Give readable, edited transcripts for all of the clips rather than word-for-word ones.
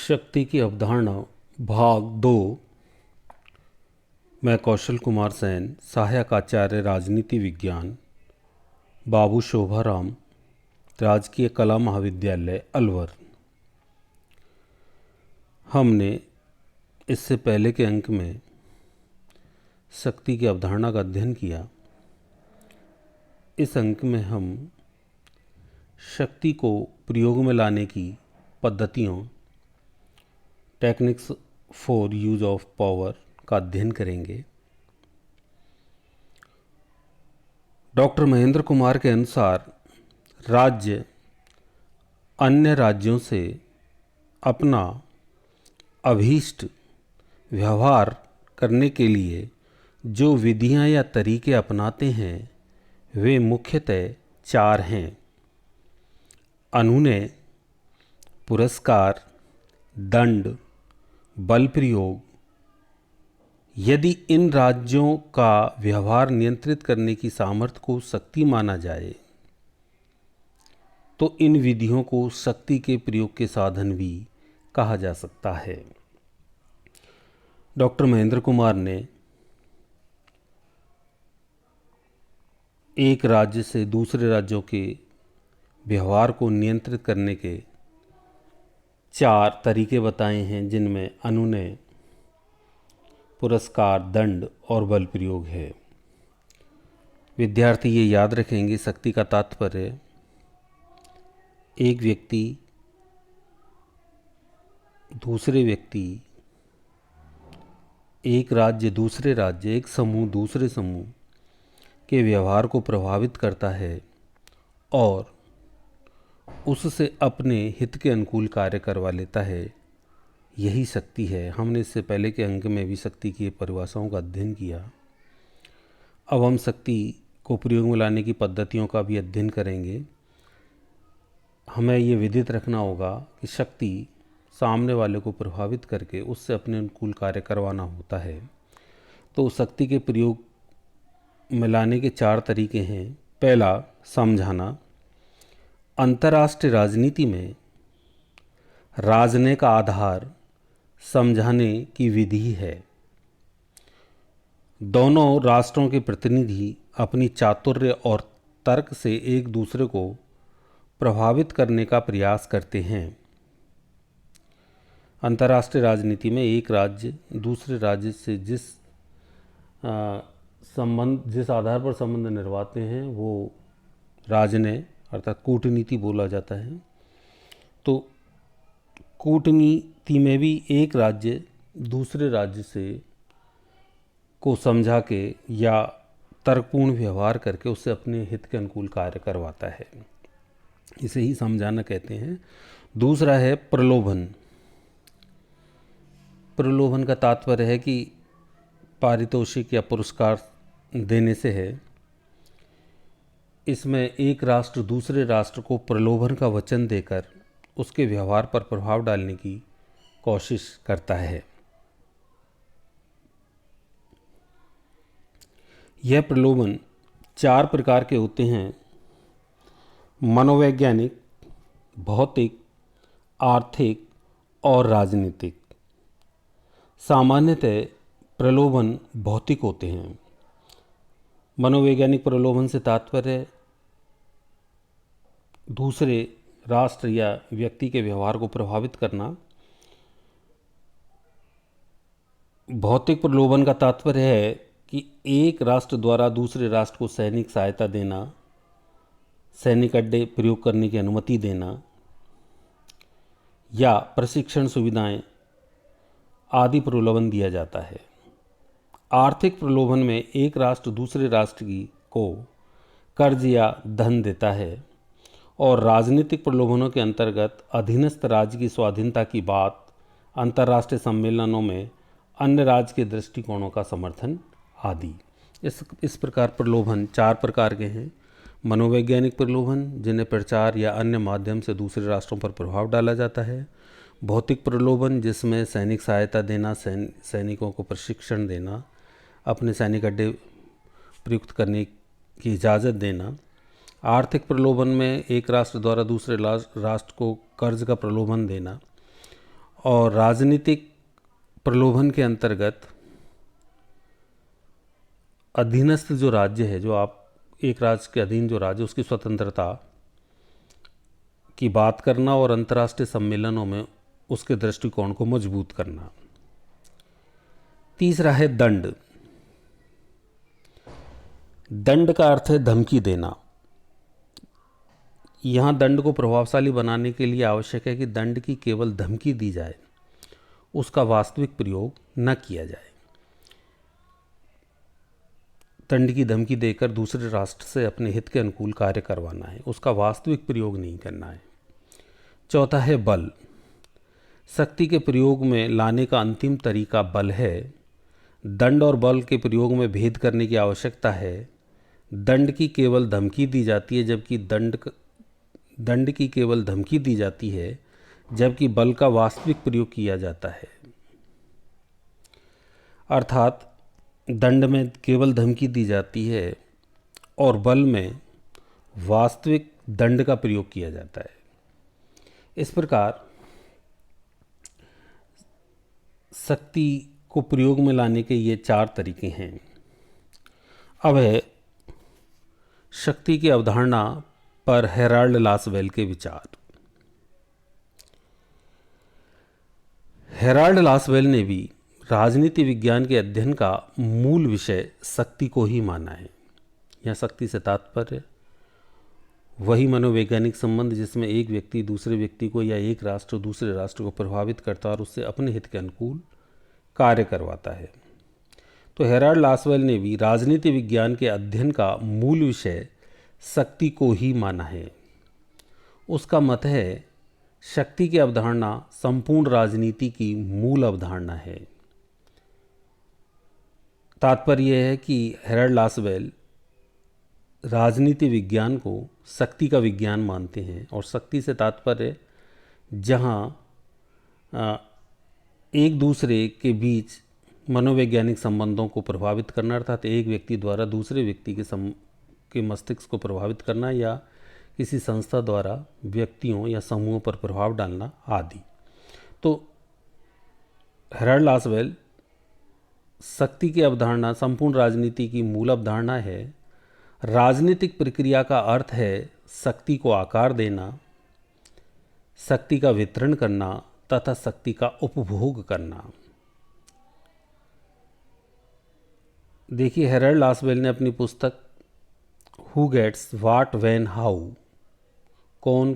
शक्ति की अवधारणा भाग 2। मैं कौशल कुमार सेन, सहायक आचार्य राजनीति विज्ञान, बाबू शोभाराम, राजकीय कला महाविद्यालय अलवर। हमने इससे पहले के अंक में शक्ति की अवधारणा का अध्ययन किया। इस अंक में हम शक्ति को प्रयोग में लाने की पद्धतियों, techniques for use of power का अध्ययन करेंगे। डॉक्टर महेंद्र कुमार के अनुसार राज्य अन्य राज्यों से अपना अभीष्ट व्यवहार करने के लिए जो विधियां या तरीके अपनाते हैं वे मुख्यतः 4 हैं: अनुनय, पुरस्कार, दंड, बल प्रयोग। यदि इन राज्यों का व्यवहार नियंत्रित करने की सामर्थ्य को शक्ति माना जाए तो इन विधियों को शक्ति के प्रयोग के साधन भी कहा जा सकता है। डॉक्टर महेंद्र कुमार ने एक राज्य से दूसरे राज्यों के व्यवहार को नियंत्रित करने के 4 तरीके बताए हैं, जिनमें अनुनय, पुरस्कार, दंड और बल प्रयोग है। विद्यार्थी ये याद रखेंगे, शक्ति का तात्पर्य एक व्यक्ति दूसरे व्यक्ति, एक राज्य दूसरे राज्य, एक समूह दूसरे समूह के व्यवहार को प्रभावित करता है और उससे अपने हित के अनुकूल कार्य करवा लेता है। यही शक्ति है। हमने इससे पहले के अंक में भी शक्ति की परिभाषाओं का अध्ययन किया। अब हम शक्ति को प्रयोग में लाने की पद्धतियों का भी अध्ययन करेंगे। हमें ये विदित रखना होगा कि शक्ति सामने वाले को प्रभावित करके उससे अपने अनुकूल कार्य करवाना होता है। तो शक्ति के प्रयोग में लाने के 4 तरीके हैं। पहला, समझाना। अंतर्राष्ट्रीय राजनीति में राजनय का आधार समझाने की विधि है। दोनों राष्ट्रों के प्रतिनिधि अपनी चातुर्य और तर्क से एक दूसरे को प्रभावित करने का प्रयास करते हैं। अंतर्राष्ट्रीय राजनीति में एक राज्य दूसरे राज्य से जिस आधार पर संबंध निर्वाहते हैं वो राजनय अर्थात कूटनीति बोला जाता है। तो कूटनीति में भी एक राज्य दूसरे राज्य से को समझा के या तर्कपूर्ण व्यवहार करके उससे अपने हित के अनुकूल कार्य करवाता है। इसे ही समझाना कहते हैं। दूसरा है प्रलोभन। प्रलोभन का तात्पर्य है कि पारितोषिक या पुरस्कार देने से है। इसमें एक राष्ट्र दूसरे राष्ट्र को प्रलोभन का वचन देकर उसके व्यवहार पर प्रभाव डालने की कोशिश करता है। यह प्रलोभन 4 प्रकार के होते हैं: मनोवैज्ञानिक, भौतिक, आर्थिक और राजनीतिक। सामान्यतः प्रलोभन भौतिक होते हैं। मनोवैज्ञानिक प्रलोभन से तात्पर्य दूसरे राष्ट्र या व्यक्ति के व्यवहार को प्रभावित करना। भौतिक प्रलोभन का तात्पर्य है कि एक राष्ट्र द्वारा दूसरे राष्ट्र को सैनिक सहायता देना, सैनिक अड्डे प्रयोग करने की अनुमति देना या प्रशिक्षण सुविधाएं आदि प्रलोभन दिया जाता है। आर्थिक प्रलोभन में एक राष्ट्र दूसरे राष्ट्र को कर्ज या धन देता है। और राजनीतिक प्रलोभनों के अंतर्गत अधीनस्थ राज्य की स्वाधीनता की बात, अंतर्राष्ट्रीय सम्मेलनों में अन्य राज्य के दृष्टिकोणों का समर्थन आदि। इस प्रकार प्रलोभन 4 प्रकार के हैं। मनोवैज्ञानिक प्रलोभन, जिन्हें प्रचार या अन्य माध्यम से दूसरे राष्ट्रों पर प्रभाव डाला जाता है। भौतिक प्रलोभन, जिसमें सैनिक सहायता देना, सैनिकों को प्रशिक्षण देना, अपने सैनिक अड्डे प्रयुक्त करने की इजाज़त देना। आर्थिक प्रलोभन में एक राष्ट्र द्वारा दूसरे राष्ट्र को कर्ज का प्रलोभन देना। और राजनीतिक प्रलोभन के अंतर्गत अधीनस्थ जो राज्य है, जो आप एक राज्य के अधीन जो राज्य, उसकी स्वतंत्रता की बात करना और अंतर्राष्ट्रीय सम्मेलनों में उसके दृष्टिकोण को मजबूत करना। तीसरा है दंड। दंड का अर्थ है धमकी देना। यहाँ दंड को प्रभावशाली बनाने के लिए आवश्यक है कि दंड की केवल धमकी दी जाए, उसका वास्तविक प्रयोग न किया जाए। दंड की धमकी देकर दूसरे राष्ट्र से अपने हित के अनुकूल कार्य करवाना है, उसका वास्तविक प्रयोग नहीं करना है। चौथा है बल। शक्ति के प्रयोग में लाने का अंतिम तरीका बल है। दंड और बल के प्रयोग में भेद करने की आवश्यकता है। दंड की केवल धमकी दी जाती है, जबकि दंड की केवल धमकी दी जाती है, जबकि बल का वास्तविक प्रयोग किया जाता है। अर्थात दंड में केवल धमकी दी जाती है और बल में वास्तविक दंड का प्रयोग किया जाता है। इस प्रकार शक्ति को प्रयोग में लाने के ये 4 तरीके हैं। अब है शक्ति की अवधारणा पर हेराल्ड लासवेल के विचार। हेराल्ड लासवेल ने भी राजनीति विज्ञान के अध्ययन का मूल विषय शक्ति को ही माना है। यह शक्ति से तात्पर्य वही मनोवैज्ञानिक संबंध जिसमें एक व्यक्ति दूसरे व्यक्ति को या एक राष्ट्र दूसरे राष्ट्र को प्रभावित करता और उससे अपने हित के अनुकूल कार्य करवाता है। तो हेराल्ड लासवेल ने भी राजनीति विज्ञान के अध्ययन का मूल विषय शक्ति को ही माना है। उसका मत है शक्ति की अवधारणा संपूर्ण राजनीति की मूल अवधारणा है। तात्पर्य यह है कि हेराल्ड लासवेल राजनीति विज्ञान को शक्ति का विज्ञान मानते हैं और शक्ति से तात्पर्य जहाँ एक दूसरे के बीच मनोवैज्ञानिक संबंधों को प्रभावित करना, अर्थात एक व्यक्ति द्वारा दूसरे व्यक्ति के मस्तिष्क को प्रभावित करना या किसी संस्था द्वारा व्यक्तियों या समूहों पर प्रभाव डालना आदि। तो हेराल्ड लासवेल शक्ति की अवधारणा संपूर्ण राजनीति की मूल अवधारणा है। राजनीतिक प्रक्रिया का अर्थ है शक्ति को आकार देना, शक्ति का वितरण करना तथा शक्ति का उपभोग करना। देखिए, हेराल्ड लासवेल ने अपनी पुस्तक who gets what when how, कौन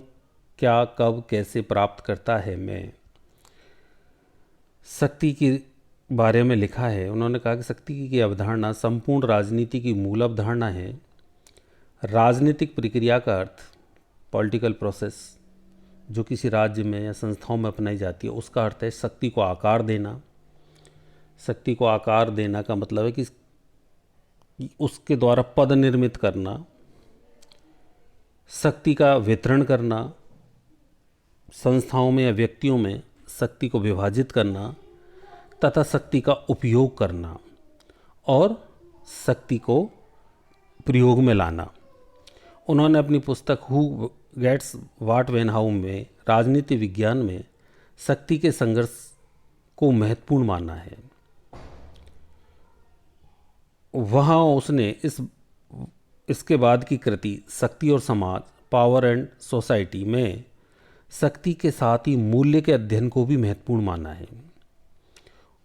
क्या कब कैसे प्राप्त करता है, में शक्ति के बारे में लिखा है। उन्होंने कहा कि शक्ति की अवधारणा संपूर्ण राजनीति की मूल अवधारणा है। राजनीतिक प्रक्रिया का अर्थ पॉलिटिकल प्रोसेस जो किसी राज्य में या संस्थाओं में अपनाई जाती है, उसका अर्थ है शक्ति को आकार देना। शक्ति को आकार देना का मतलब है कि उसके द्वारा पद निर्मित करना, शक्ति का वितरण करना, संस्थाओं में या व्यक्तियों में शक्ति को विभाजित करना तथा शक्ति का उपयोग करना और शक्ति को प्रयोग में लाना। उन्होंने अपनी पुस्तक who gets what when how में राजनीति विज्ञान में शक्ति के संघर्ष को महत्वपूर्ण माना है। वहाँ उसने इसके बाद की कृति शक्ति और समाज, पावर एंड सोसाइटी में शक्ति के साथ ही मूल्य के अध्ययन को भी महत्वपूर्ण माना है।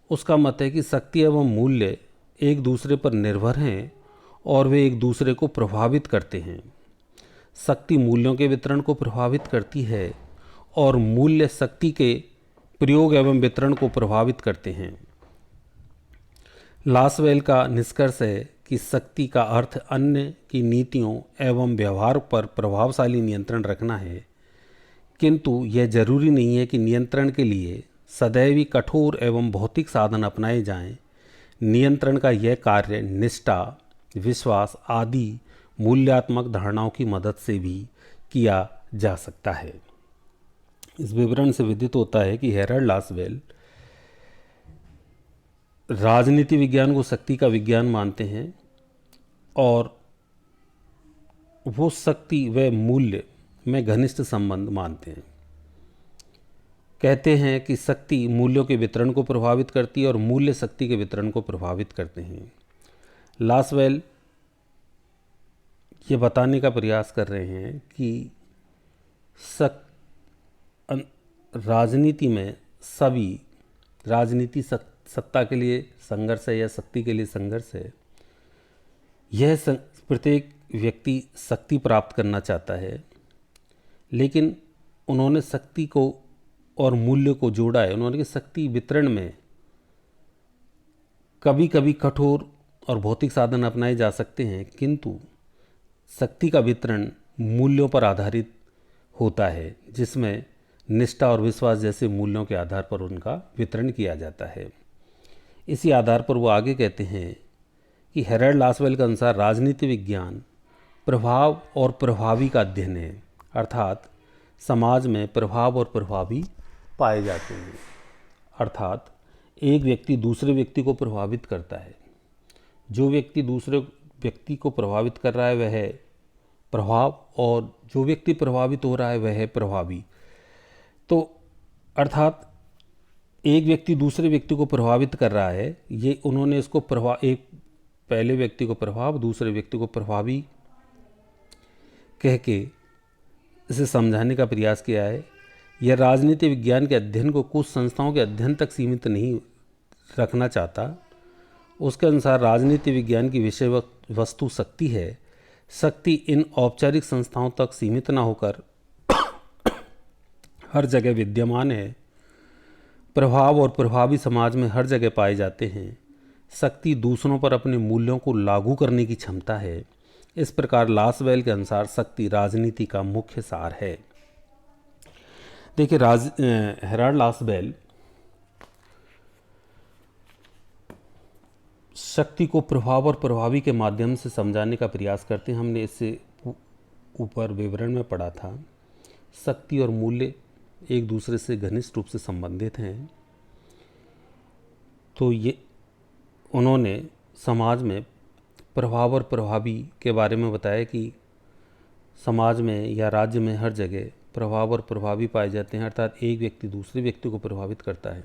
उसका मत है कि शक्ति एवं मूल्य एक दूसरे पर निर्भर हैं और वे एक दूसरे को प्रभावित करते हैं। शक्ति मूल्यों के वितरण को प्रभावित करती है और मूल्य शक्ति के प्रयोग एवं वितरण को प्रभावित करते हैं। लासवेल का निष्कर्ष है कि शक्ति का अर्थ अन्य की नीतियों एवं व्यवहार पर प्रभावशाली नियंत्रण रखना है, किंतु यह जरूरी नहीं है कि नियंत्रण के लिए सदैव ही कठोर एवं भौतिक साधन अपनाए जाएं। नियंत्रण का यह कार्य निष्ठा, विश्वास आदि मूल्यात्मक धारणाओं की मदद से भी किया जा सकता है। इस विवरण से विदित होता है कि हेराल्ड लासवेल राजनीति विज्ञान को शक्ति का विज्ञान मानते हैं और वो शक्ति व मूल्य में घनिष्ठ संबंध मानते हैं। कहते हैं कि शक्ति मूल्यों के वितरण को प्रभावित करती है और मूल्य शक्ति के वितरण को प्रभावित करते हैं। लासवेल ये बताने का प्रयास कर रहे हैं कि राजनीति में सभी राजनीति सत्ता के लिए संघर्ष है या शक्ति के लिए संघर्ष है। यह प्रत्येक व्यक्ति शक्ति प्राप्त करना चाहता है, लेकिन उन्होंने शक्ति को और मूल्य को जोड़ा है। उन्होंने कि शक्ति वितरण में कभी कभी कठोर और भौतिक साधन अपनाए जा सकते हैं, किंतु शक्ति का वितरण मूल्यों पर आधारित होता है, जिसमें निष्ठा और विश्वास जैसे मूल्यों के आधार पर उनका वितरण किया जाता है। इसी आधार पर वो आगे कहते हैं कि हेराल्ड लासवेल के अनुसार राजनीति विज्ञान प्रभाव और प्रभावी का अध्ययन है, अर्थात समाज में प्रभाव और प्रभावी पाए जाते हैं। अर्थात एक व्यक्ति दूसरे व्यक्ति को प्रभावित करता है, जो व्यक्ति दूसरे व्यक्ति को प्रभावित कर रहा है वह है प्रभाव, और जो व्यक्ति प्रभावित हो रहा है वह है प्रभावी। तो अर्थात एक व्यक्ति दूसरे व्यक्ति को प्रभावित कर रहा है, ये उन्होंने इसको एक पहले व्यक्ति को प्रभाव, दूसरे व्यक्ति को प्रभावी कह के इसे समझाने का प्रयास किया है। यह राजनीति विज्ञान के अध्ययन को कुछ संस्थाओं के अध्ययन तक सीमित नहीं रखना चाहता। उसके अनुसार राजनीति विज्ञान की विषय वस्तु शक्ति है। शक्ति इन औपचारिक संस्थाओं तक सीमित न होकर हर जगह विद्यमान है। प्रभाव और प्रभावी समाज में हर जगह पाए जाते हैं। शक्ति दूसरों पर अपने मूल्यों को लागू करने की क्षमता है। इस प्रकार लासवेल के अनुसार शक्ति राजनीति का मुख्य सार है। देखिए, हेराल्ड लासवेल शक्ति को प्रभाव और प्रभावी के माध्यम से समझाने का प्रयास करते हैं। हमने इससे ऊपर विवरण में पढ़ा था, शक्ति और मूल्य एक दूसरे से घनिष्ठ रूप से संबंधित हैं। तो ये उन्होंने समाज में प्रभाव और प्रभावी के बारे में बताया कि समाज में या राज्य में हर जगह प्रभाव और प्रभावी पाए जाते हैं, अर्थात एक व्यक्ति दूसरे व्यक्ति को प्रभावित करता है,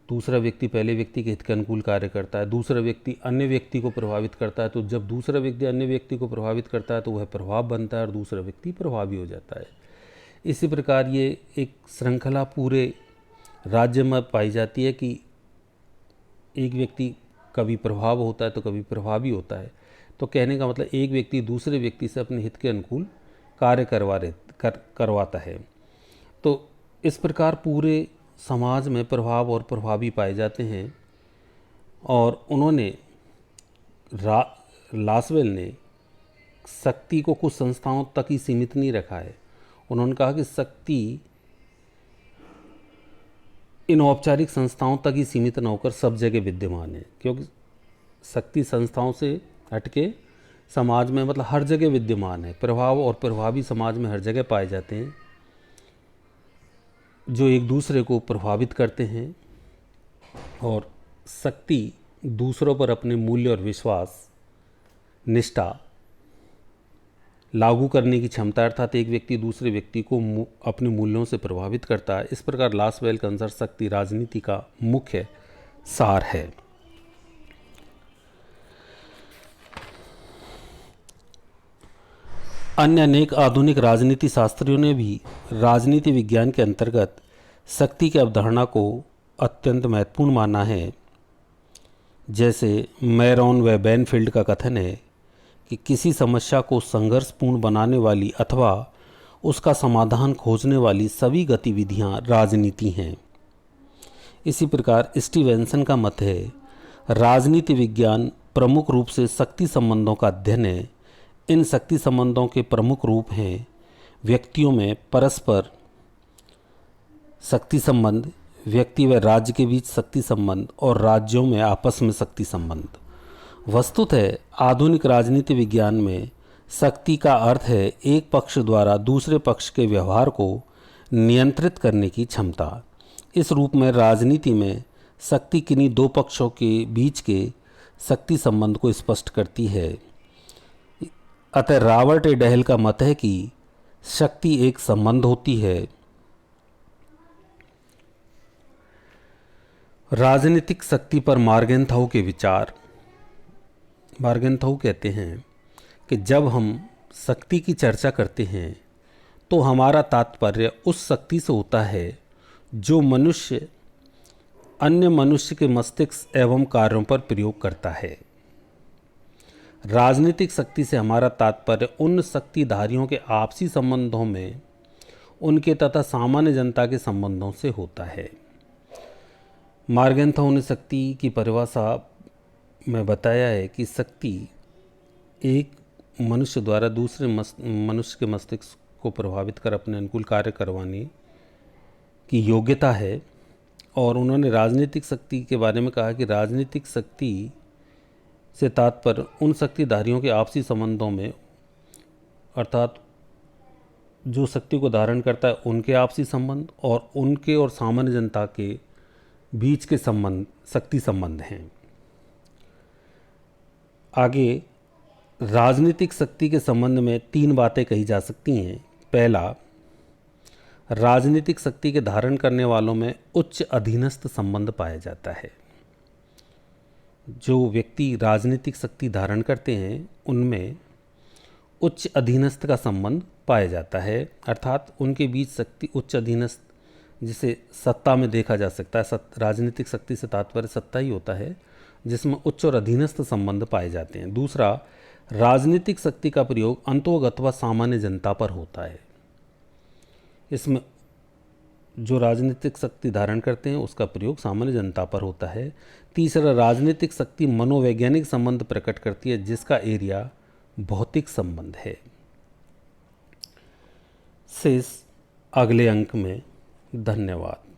दूसरा व्यक्ति पहले व्यक्ति के हित के अनुकूल कार्य करता है, दूसरा व्यक्ति अन्य व्यक्ति को प्रभावित करता है। तो जब दूसरा व्यक्ति अन्य व्यक्ति को प्रभावित करता है तो वह प्रभाव बनता है और दूसरा व्यक्ति प्रभावी हो जाता है। इसी प्रकार ये एक श्रृंखला पूरे राज्य में पाई जाती है कि एक व्यक्ति कभी प्रभाव होता है तो कभी प्रभावी होता है। तो कहने का मतलब एक व्यक्ति दूसरे व्यक्ति से अपने हित के अनुकूल कार्य करवाता है। तो इस प्रकार पूरे समाज में प्रभाव और प्रभावी पाए जाते हैं। और उन्होंने लासवेल ने शक्ति को कुछ संस्थाओं तक ही सीमित नहीं रखा है। उन्होंने कहा कि शक्ति इन औपचारिक संस्थाओं तक ही सीमित न होकर सब जगह विद्यमान है, क्योंकि शक्ति संस्थाओं से हटके समाज में मतलब हर जगह विद्यमान है। प्रभाव और प्रभावी समाज में हर जगह पाए जाते हैं, जो एक दूसरे को प्रभावित करते हैं। और शक्ति दूसरों पर अपने मूल्य और विश्वास, निष्ठा लागू करने की क्षमता, अर्थात एक व्यक्ति दूसरे व्यक्ति को अपने मूल्यों से प्रभावित करता है। इस प्रकार लासवेल के अनुसार शक्ति राजनीति का मुख्य सार है। अन्य अनेक आधुनिक राजनीति शास्त्रियों ने भी राजनीति विज्ञान के अंतर्गत शक्ति की अवधारणा को अत्यंत महत्वपूर्ण माना है। जैसे मैरॉन व बैनफील्ड का कथन है कि किसी समस्या को संघर्षपूर्ण बनाने वाली अथवा उसका समाधान खोजने वाली सभी गतिविधियां राजनीति हैं। इसी प्रकार स्टीवेंसन का मत है, राजनीति विज्ञान प्रमुख रूप से शक्ति संबंधों का अध्ययन है। इन शक्ति संबंधों के प्रमुख रूप हैं व्यक्तियों में परस्पर शक्ति संबंध, व्यक्ति व राज्य के बीच शक्ति संबंध और राज्यों में आपस में शक्ति संबंध। वस्तुतः आधुनिक राजनीति विज्ञान में शक्ति का अर्थ है एक पक्ष द्वारा दूसरे पक्ष के व्यवहार को नियंत्रित करने की क्षमता। इस रूप में राजनीति में शक्ति किन्हीं दो पक्षों के बीच के शक्ति संबंध को स्पष्ट करती है। अतः रॉबर्ट ए डहल का मत है कि शक्ति एक संबंध होती है राजनीतिक शक्ति पर मार्गेंथाउ के विचार। मार्गेंथाउ कहते हैं कि जब हम शक्ति की चर्चा करते हैं तो हमारा तात्पर्य उस शक्ति से होता है जो मनुष्य अन्य मनुष्य के मस्तिष्क एवं कार्यों पर प्रयोग करता है। राजनीतिक शक्ति से हमारा तात्पर्य उन शक्तिधारियों के आपसी संबंधों में उनके तथा सामान्य जनता के संबंधों से होता है। मार्गेंथाउ ने शक्ति की परिभाषा में बताया है कि शक्ति एक मनुष्य द्वारा दूसरे मनुष्य के मस्तिष्क को प्रभावित कर अपने अनुकूल कार्य करवाने की योग्यता है। और उन्होंने राजनीतिक शक्ति के बारे में कहा कि राजनीतिक शक्ति से तात्पर्य उन शक्तिधारियों के आपसी संबंधों में, अर्थात जो शक्ति को धारण करता है उनके आपसी संबंध और उनके और सामान्य जनता के बीच के संबंध शक्ति संबंध हैं। आगे राजनीतिक शक्ति के संबंध में 3 बातें कही जा सकती हैं। पहला, राजनीतिक शक्ति के धारण करने वालों में उच्च अधीनस्थ संबंध पाया जाता है। जो व्यक्ति राजनीतिक शक्ति धारण करते हैं उनमें उच्च अधीनस्थ का संबंध पाया जाता है, अर्थात उनके बीच शक्ति उच्च अधीनस्थ जिसे सत्ता में देखा जा सकता है। राजनीतिक शक्ति से तात्पर्य सत्ता ही होता है जिसमें उच्च और अधीनस्थ संबंध पाए जाते हैं। दूसरा, राजनीतिक शक्ति का प्रयोग अंतोगत अथवा सामान्य जनता पर होता है। इसमें जो राजनीतिक शक्ति धारण करते हैं उसका प्रयोग सामान्य जनता पर होता है। तीसरा, राजनीतिक शक्ति मनोवैज्ञानिक संबंध प्रकट करती है जिसका एरिया भौतिक संबंध है। शेष अगले अंक में। धन्यवाद।